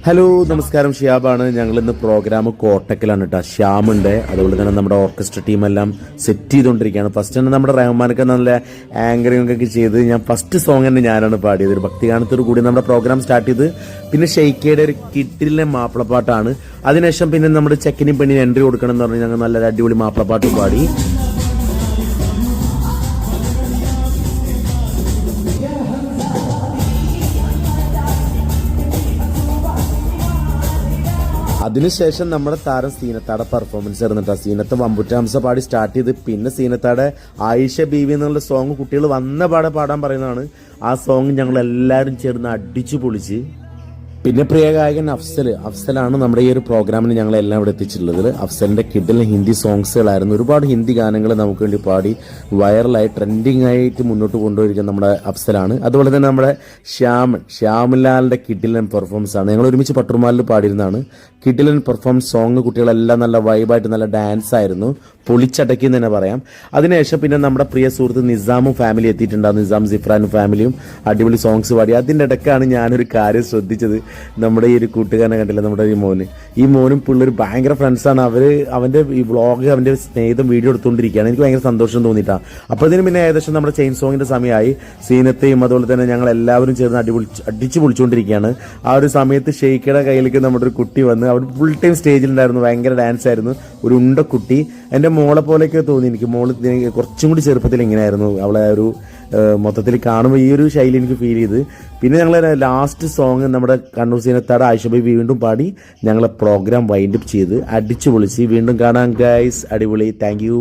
Hello നമസ്കാരം, ഷിയാബാണ്. ഞങ്ങൾ ഇന്ന് പ്രോഗ്രാം കോട്ടക്കലാണ് കേട്ടോ. ശ്യാമുണ്ട്, അതുപോലെ തന്നെ നമ്മുടെ ഓർക്കസ്ട്ര ടീമെല്ലാം സെറ്റ് ചെയ്തുകൊണ്ടിരിക്കുകയാണ്. ഫസ്റ്റ് തന്നെ നമ്മുടെ റഹ്മാനൊക്കെ നല്ല ആങ്കറിംഗ് ഒക്കെ ചെയ്ത് ഞാൻ ഫസ്റ്റ് സോങ് തന്നെ ഞാനാണ് പാടിയത്. ഒരു ഭക്തിഗാനത്തോടു കൂടി നമ്മുടെ പ്രോഗ്രാം സ്റ്റാർട്ട് ചെയ്ത് പിന്നെ ഷെയ്ക്കയുടെ ഒരു കിട്ടിലെ മാപ്പിളപ്പാട്ടാണ്. അതിനുശേഷം പിന്നെ നമ്മുടെ ചെക്കനും പെണ്ണിന് എൻട്രി കൊടുക്കണം എന്ന് പറഞ്ഞ് ഞങ്ങൾ നല്ലൊരു അടിപൊളി മാപ്പിളപ്പാട്ട് പാടി. അതിനുശേഷം നമ്മുടെ താരം സീനത്താടെ പെർഫോമൻസ് ആയിരുന്നു. സീനത്ത് വമ്പുറ്റാംസ പാടി സ്റ്റാർട്ട് ചെയ്ത് പിന്നെ സീനത്താടെ ആയിഷ ബീവി എന്നുള്ള സോങ് കുട്ടികൾ വന്ന പാടെ പാടാൻ പറയുന്നതാണ്. ആ സോങ് ഞങ്ങൾ എല്ലാവരും ചേർന്ന് അടിച്ചു പൊളിച്ച്. പിന്നെ പ്രിയ ഗായകൻ അഫ്സലാണ് നമ്മുടെ ഈ ഒരു പ്രോഗ്രാമിന് ഞങ്ങളെല്ലാം ഇവിടെ എത്തിച്ചിട്ടുള്ളത്. അഫ്സലിന്റെ കിഡിലെ ഹിന്ദി സോങ്സുകളായിരുന്നു. ഒരുപാട് ഹിന്ദി ഗാനങ്ങൾ നമുക്ക് വേണ്ടി പാടി വൈറലായി ട്രെൻഡിങ് ആയിട്ട് മുന്നോട്ട് കൊണ്ടുപോയിരിക്കുന്നത് നമ്മുടെ അഫ്സലാണ്. അതുപോലെ തന്നെ നമ്മുടെ ശ്യാമിലാലിന്റെ കിഡിലൻ പെർഫോമൻസ് ആണ്. ഞങ്ങൾ ഒരുമിച്ച് പട്ടുമാലിൽ പാടിയിരുന്നതാണ്. കിഡിലൻ പെർഫോമൻസ് സോങ് കുട്ടികളെല്ലാം നല്ല വൈബായിട്ട് നല്ല ഡാൻസ് ആയിരുന്നു, പൊളിച്ചടക്കി എന്ന് തന്നെ പറയാം. അതിനുശേഷം പിന്നെ നമ്മുടെ പ്രിയ സുഹൃത്ത് നിസാമും ഫാമിലി എത്തിയിട്ടുണ്ടാകും. നിസാം സിഫ്രാനും ഫാമിലിയും അടിപൊളി സോങ്സ് പാടി. അതിൻ്റെ ഇടയ്ക്കാണ് ഞാനൊരു കാര്യം ശ്രദ്ധിച്ചത്. നമ്മുടെ ഈ ഒരു കൂട്ടുകാരനെ കണ്ടില്ല, നമ്മുടെ ഈ മോനും പിള്ളേർ ഭയങ്കര ഫ്രണ്ട്സാണ്. അവന്റെ ഈ വ്ളോഗ് അവന്റെ സ്നേഹിതം വീഡിയോ എടുത്തുകൊണ്ടിരിക്കുകയാണ്. എനിക്ക് ഭയങ്കര സന്തോഷം തോന്നിയിട്ടാണ്. അപ്പോഴത്തേനും പിന്നെ ഏകദേശം നമ്മുടെ ചെയിൻ സോങ്ങിന്റെ സമയമായി. സീനത്തെയും അതുപോലെ തന്നെ ഞങ്ങൾ എല്ലാവരും ചേർന്ന് അടിച്ചു പൊളിച്ചുകൊണ്ടിരിക്കുകയാണ്. ആ ഒരു സമയത്ത് ഷെയ്ക്കയുടെ കയ്യിലേക്ക് നമ്മുടെ ഒരു കുട്ടി വന്ന് അവർ ഫുൾ ടൈം സ്റ്റേജിലുണ്ടായിരുന്നു. ഭയങ്കര ഡാൻസ് ആയിരുന്നു. ഒരു ഉണ്ടക്കുട്ടി എൻ്റെ മോളെ പോലെയൊക്കെ തോന്നി എനിക്ക്. മോള് കുറച്ചും കൂടി ചെറുപ്പത്തിൽ ഇങ്ങനെയായിരുന്നു. അവളെ ഒരു മൊത്തത്തിൽ കാണുമ്പോൾ ഈ ഒരു ശൈലി എനിക്ക് ഫീൽ ചെയ്ത്. പിന്നെ ഞങ്ങൾ ലാസ്റ്റ് സോങ് നമ്മുടെ കണ്ണൂർ സീനത്താടെ ആയിഷ ബി വീണ്ടും പാടി ഞങ്ങളെ പ്രോഗ്രാം വൈൻഡപ്പ് ചെയ്ത് അടിച്ചു പൊളിച്ച്. വീണ്ടും കാണാം ഗൈസ്. അടിപൊളി. Thank you.